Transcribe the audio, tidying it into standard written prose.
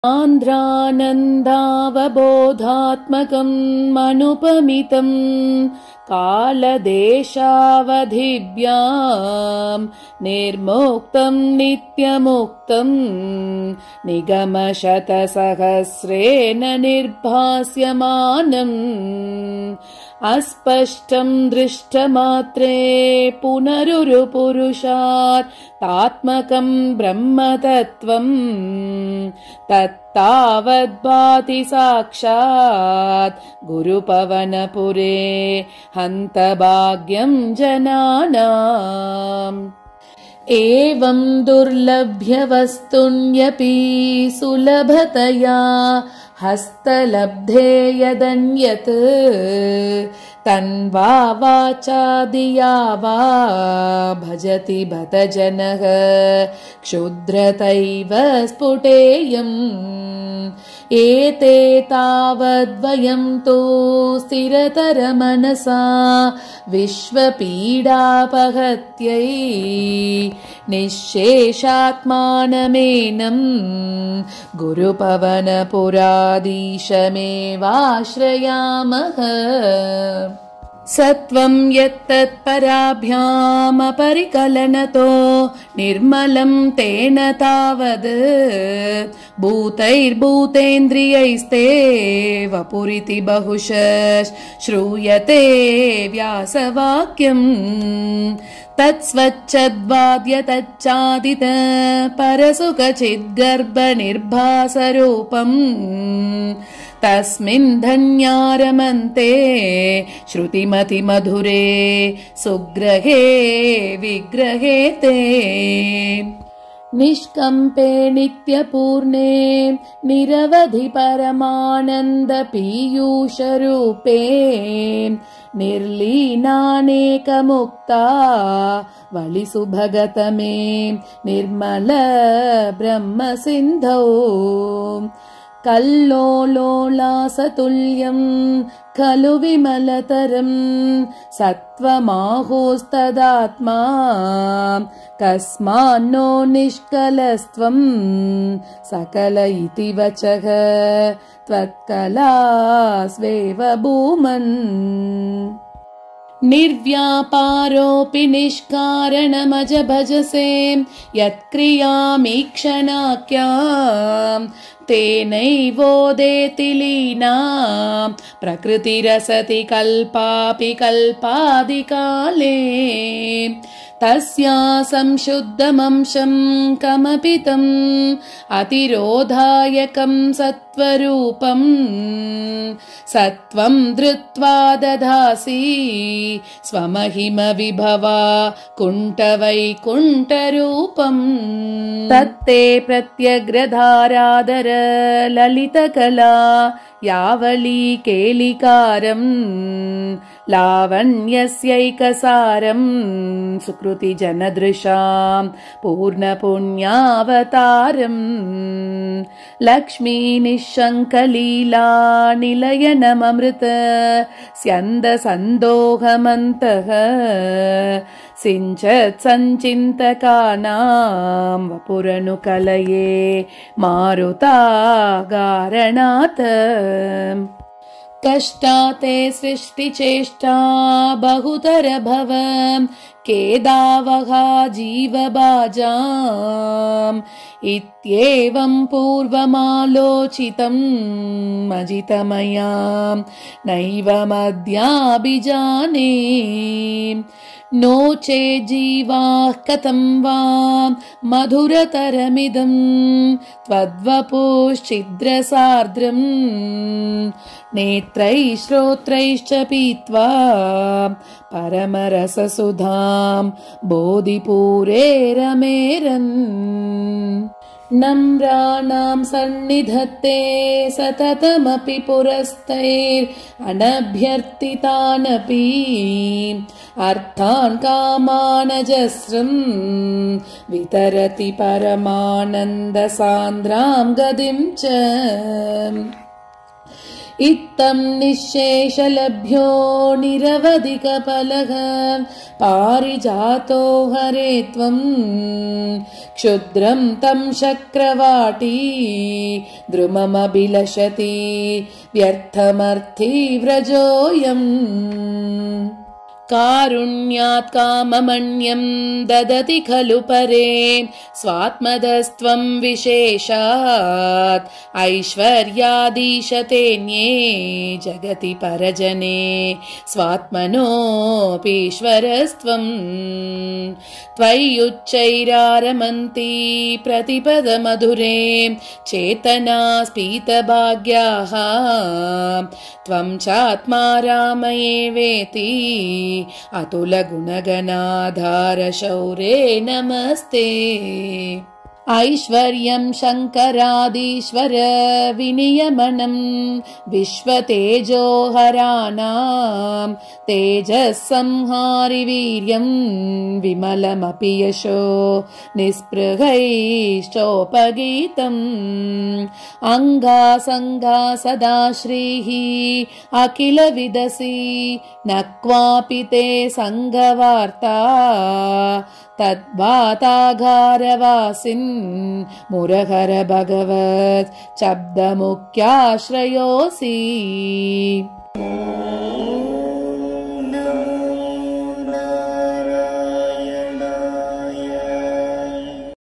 आन्ध्रानन्दावबोधात्मकम् अनुपमितम् कालदेशावधिभ्याम् निर्मुक्तम् नित्यमुक्तम् निगमशतसहस्रेण निर्भास्यमानम् अस्पष्टम् दृष्टमात्रे पुनरुरुपुरुषार्थात्मकम् ब्रह्मतत्त्वम् तत्तावद्भाति साक्षात् गुरुपवनपुरे हन्तभाग्यम् जनानाम्। एवं दुर्लभ्यवस्तुन्यपि सुलभतया हस्तलब्धे यदन्यत् तन्वा वाचादिया वा भजति बत जनः क्षुद्रतैव स्फुटेयम्। एते तावद्वयं तु स्थिरतरमनसा विश्वपीडापहत्यै निःशेषात्मानमेनं गुरुपवनपुराधीशमेवाश्रयामः। सत्वं यत्तत्पराभ्यामपरिकलनतो निर्मलं तेन तावद् भूतैर्भूतेन्द्रियैस्ते वपुरिति बहुशः श्रूयते व्यासवाक्यम्। तत्स्वच्छद्वाद्य तच्चादित परसुखचिद्गर्भनिर्भासरूपम् तस्मिन् धन्यारमन्ते श्रुतिमतिमधुरे सुग्रहे विग्रहे ते। निष्कम्पे नित्यपूर्णे निरवधि परमानन्द पीयूषरूपे निर्लीनानेकमुक्ता वलिसुभगतमे निर्मल ब्रह्म सिन्धौ। कल्लोलोलासतुल्यम् खलु विमलतरम् सत्त्वमाहोस्तदात्मा कस्मान्नो निष्कलस्त्वम् सकल इति वचः त्वत्कलास्वेव भूमन्। निर्व्यापारोऽपि निष्कारणमज भजसे यत्क्रियामीक्षणाख्याम् तेनैवोदेति लीना प्रकृतिरसति कल्पापि कल्पादिकाले। तस्या संशुद्धमंशं कमपि तम् अतिरोधायकं सत्त्वरूपम् सत्त्वं धृत्वा दधासि स्वमहिम विभवा कुण्ठवैकुण्ठरूपम्। तत्ते प्रत्यग्रधारादर ललितकला यावली केलिकारम् लावण्यस्यैकसारम् सुकृति जनदृशाम् पूर्णपुण्यावतारम्। लक्ष्मी निःशङ्कलीला निलयनममृत स्यन्दसन्दोहमन्तः सिञ्चत् सञ्चिन्तकानां वपुरनुकलये मारुतागारणात्। कष्टाते सृष्टिचेष्टा बहुतर भव केदावहा जीवबाजाम् इत्येवं पूर्वमालोचितम् अजितमया नैवमद्याभिजाने। नो चेज्जीवाः कथं वा मधुरतरमिदं त्वद्वपुश्चिद्रसार्द्रम् नेत्रैः श्रोत्रैश्च पीत्वा परमरससुधां बोधिपूरे रमेरन्। नम्राणां सन्निधत्ते सततमपि पुरस्तैरनभ्यर्थितानपि अर्थान् कामानजस्रं वितरति परमानन्दसान्द्रां गतिं च। इत्थं निःशेषलभ्यो निरवधिकफलः पारिजातो हरे त्वम् क्षुद्रं तं शक्रवाटी द्रुममभिलषति व्यर्थमर्थी व्रजोऽयम् कारुण्यात् काममन्यं ददति खलु परे स्वात्मदस्त्वं विशेषात् ऐश्वर्यादीशतेऽन्ये जगति परजने स्वात्मनोऽपीश्वरस्त्वं त्वय्युच्चैरारमन्ति प्रतिपदमधुरे चेतना स्फीतभाग्याः त्वं चात्मा रामयेवेति अतुलगुणगणाधार शौरे नमस्ते ऐश्वर्यं शङ्करादीश्वर विनियमनं विश्वतेजोहराणां तेजःसंहारि वीर्यं विमलमपि यशो निःस्पृहैश्चोपगीतम् अङ्गासङ्गा सदा श्रीः अखिल विदसि न क्वापि ते सङ्गवार्ता तद्वातागारवासिन् मुरहर भगवत् शब्दमुख्याश्रयोऽसि।